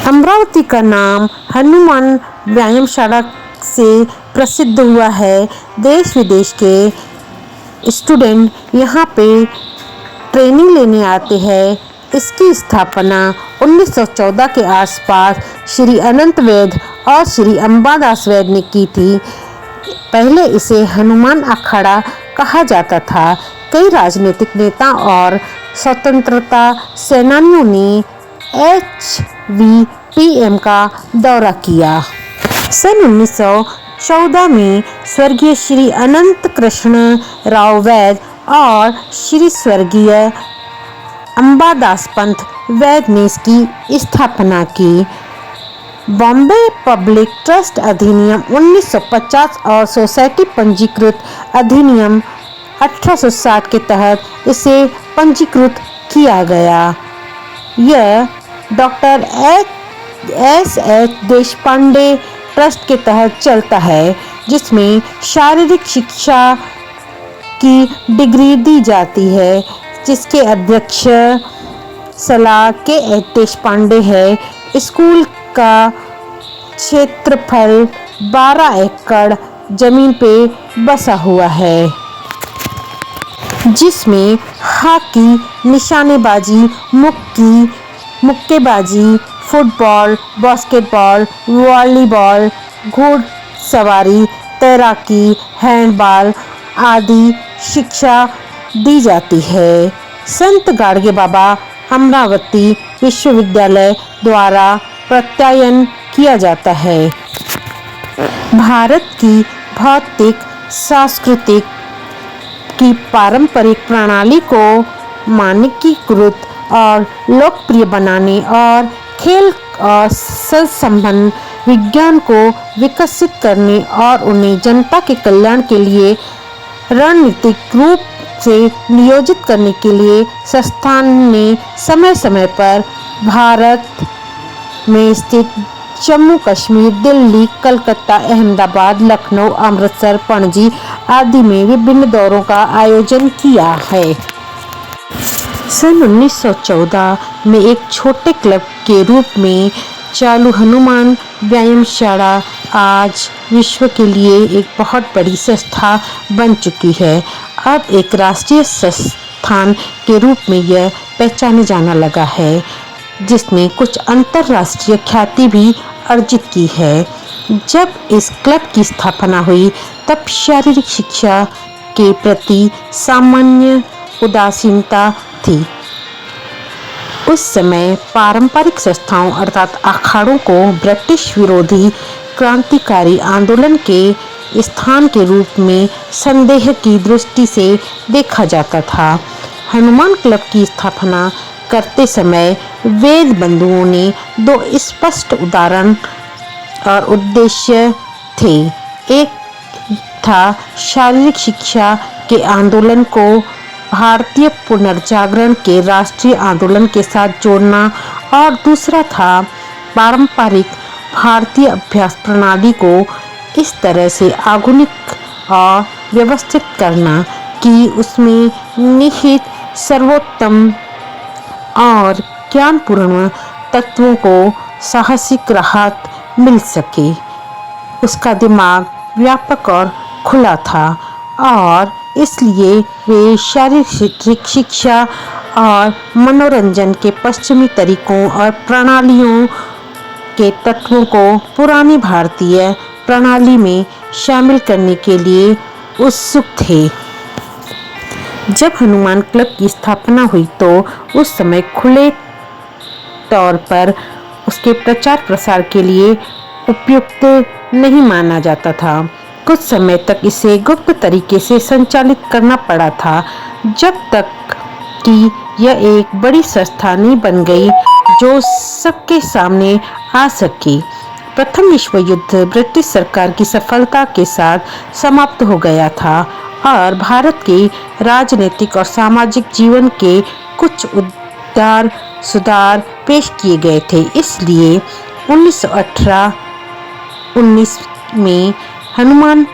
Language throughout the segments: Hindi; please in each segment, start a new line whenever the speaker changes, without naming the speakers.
अमरावती का नाम हनुमान व्यायामशाला से प्रसिद्ध हुआ है। देश विदेश के स्टूडेंट यहाँ पे ट्रेनिंग लेने आते हैं। इसकी स्थापना 1914 के आसपास श्री अनंत वैद्य और श्री अंबादास वैद्य ने की थी। पहले इसे हनुमान अखाड़ा कहा जाता था। कई राजनीतिक नेता और स्वतंत्रता सेनानियों ने HVPM का दौरा किया। सन 1914 में स्वर्गीय श्री अनंत कृष्ण राव वैद्य और श्री स्वर्गीय अंबादास पंत वैद्य ने इसकी स्थापना की। बॉम्बे पब्लिक ट्रस्ट अधिनियम 1950 और सोसाइटी पंजीकृत अधिनियम 1860 के तहत इसे पंजीकृत किया गया। यह डॉक्टर S.H. देशपांडे ट्रस्ट के तहत चलता है, जिसमें शारीरिक शिक्षा की डिग्री दी जाती है, जिसके अध्यक्ष सलाह के देशपांडे है। स्कूल का क्षेत्रफल 12 एकड़ जमीन पे बसा हुआ है, जिसमें हॉकी, निशानेबाजी, मुक्केबाजी, फुटबॉल, बास्केटबॉल, वॉलीबॉल, घुड़सवारी, तैराकी, हैंडबॉल आदि शिक्षा दी जाती है। संत गाडगे बाबा अमरावती विश्वविद्यालय द्वारा प्रत्यायन किया जाता है। भारत की भौतिक सांस्कृतिक की पारंपरिक प्रणाली को मानकीकृत और लोकप्रिय बनाने और खेल और संबंध विज्ञान को विकसित करने और उन्हें जनता के कल्याण के लिए रणनीतिक रूप से नियोजित करने के लिए संस्थान ने समय समय पर भारत में स्थित जम्मू कश्मीर, दिल्ली, कलकत्ता, अहमदाबाद, लखनऊ, अमृतसर, पणजी आदि में विभिन्न दौरों का आयोजन किया है। सन 1914 में एक छोटे क्लब के रूप में चालू हनुमान व्यायामशाला आज विश्व के लिए एक बहुत बड़ी संस्था बन चुकी है। अब एक राष्ट्रीय संस्थान के रूप में यह पहचाने जाना लगा है, जिसने कुछ अंतर्राष्ट्रीय ख्याति भी अर्जित की है। जब इस क्लब की स्थापना हुई तब शारीरिक शिक्षा के प्रति सामान्य उदासीनता थी। उस समय पारंपरिक संस्थाओं अर्थात अखाड़ों को ब्रिटिश विरोधी क्रांतिकारी आंदोलन के स्थान के रूप में संदेह की दृष्टि से देखा जाता था। हनुमान क्लब की स्थापना करते समय वेद बंधुओं ने 2 स्पष्ट उदाहरण और उद्देश्य थे। एक था शारीरिक शिक्षा के आंदोलन को भारतीय पुनर्जागरण के राष्ट्रीय आंदोलन के साथ जोड़ना और दूसरा था पारंपरिक भारतीय अभ्यास प्रणाली को इस तरह से आधुनिक और व्यवस्थित करना कि उसमें निहित सर्वोत्तम और ज्ञानपूर्ण तत्वों को साहसिक राहत मिल सके। उसका दिमाग व्यापक और खुला था और इसलिए वे शारीरिक शिक्षा और मनोरंजन के पश्चिमी तरीकों और प्रणालियों के तत्वों को पुरानी भारतीय प्रणाली में शामिल करने के लिए उत्सुक थे। जब हनुमान क्लब की स्थापना हुई तो उस समय खुले तौर पर उसके प्रचार प्रसार के लिए उपयुक्त नहीं माना जाता था। कुछ समय तक इसे गुप्त तरीके से संचालित करना पड़ा था, जब तक कि यह एक बड़ी संस्था नहीं बन गई जो सबके सामने आ सके। प्रथम विश्व युद्ध ब्रिटिश सरकार की सफलता के साथ समाप्त हो गया था और भारत के राजनीतिक और सामाजिक जीवन के कुछ सुधार पेश किए गए थे। इसलिए 1919 में हनुमान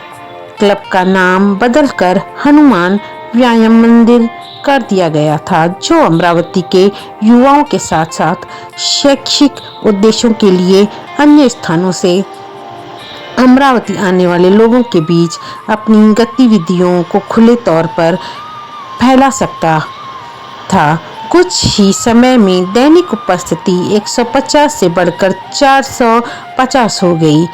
क्लब का नाम बदलकर हनुमान व्यायाम मंदिर कर दिया गया था, जो अमरावती के युवाओं के साथ साथ शैक्षिक उद्देश्यों के लिए अन्य स्थानों से अमरावती आने वाले लोगों के बीच अपनी गतिविधियों को खुले तौर पर फैला सकता था। कुछ ही समय में दैनिक उपस्थिति 150 से बढ़कर 450 हो गई।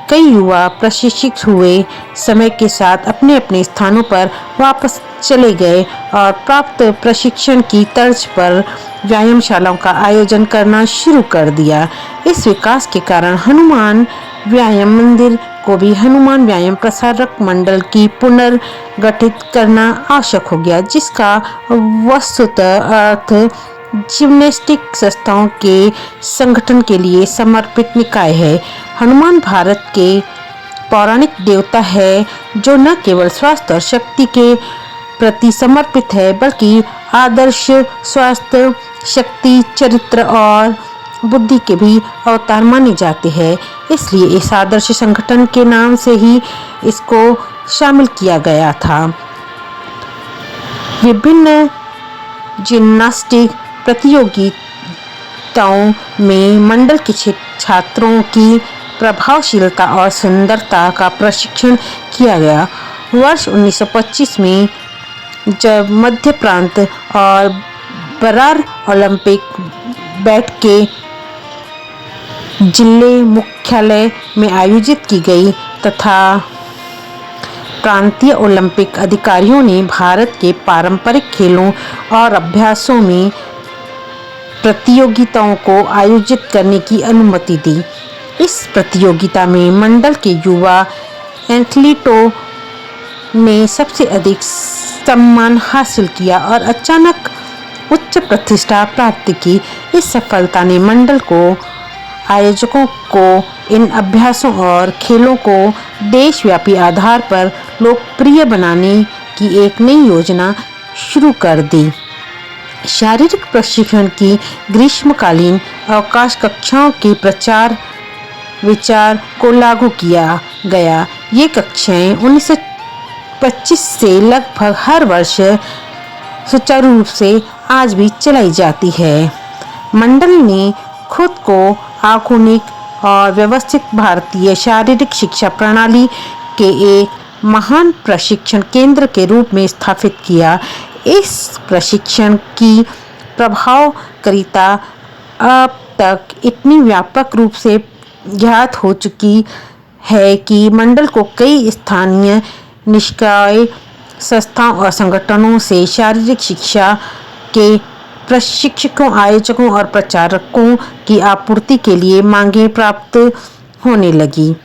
कई युवा प्रशिक्षित हुए समय के साथ अपने अपने स्थानों पर वापस चले गए और प्राप्त प्रशिक्षण की तर्ज पर व्यायामशालाओं का आयोजन करना शुरू कर दिया। इस विकास के कारण हनुमान व्यायाम मंदिर को भी हनुमान व्यायाम प्रसारक मंडल की पुनर्गठित करना आवश्यक हो गया, जिसका वस्तुतः अर्थ जिम्नास्टिक संस्थाओं के संगठन के लिए समर्पित निकाय है। हनुमान भारत के पौराणिक देवता है, जो न केवल स्वास्थ्य और शक्ति के प्रति समर्पित है, बल्कि आदर्श स्वास्थ्य, शक्ति, चरित्र और बुद्धि के भी अवतार माने जाते हैं। इसलिए इस आदर्श संगठन के नाम से ही इसको शामिल किया गया था। विभिन्न जिम्नास्टिक प्रतियोगिताओं में मंडल के छात्रों की प्रभावशीलता और सुंदरता का प्रशिक्षण किया गया। वर्ष 1925 में जब मध्य प्रांत और बरार ओलंपिक बैठ के जिले मुख्यालय में आयोजित की गई तथा प्रांतीय ओलंपिक अधिकारियों ने भारत के पारंपरिक खेलों और अभ्यासों में प्रतियोगिताओं को आयोजित करने की अनुमति दी। इस प्रतियोगिता में मंडल के युवा एथलीटों ने सबसे अधिक सम्मान हासिल किया और अचानक उच्च प्रतिष्ठा प्राप्त की। इस सफलता ने मंडल को आयोजकों को इन अभ्यासों और खेलों को देशव्यापी आधार पर लोकप्रिय बनाने की एक नई योजना शुरू कर दी। शारीरिक प्रशिक्षण की ग्रीष्मकालीन अवकाश कक्षाओं के प्रचार विचार को लागू किया गया। ये कक्षाएं 1925 से लगभग हर वर्ष सुचारू रूप से आज भी चलाई जाती है। मंडल ने खुद को आधुनिक और व्यवस्थित भारतीय शारीरिक शिक्षा प्रणाली के एक महान प्रशिक्षण केंद्र के रूप में स्थापित किया। इस प्रशिक्षण की प्रभावकारिता अब तक इतनी व्यापक रूप से ज्ञात हो चुकी है कि मंडल को कई स्थानीय निकाय संस्थाओं और संगठनों से शारीरिक शिक्षा के प्रशिक्षकों, आयोजकों और प्रचारकों की आपूर्ति के लिए मांगें प्राप्त होने लगी।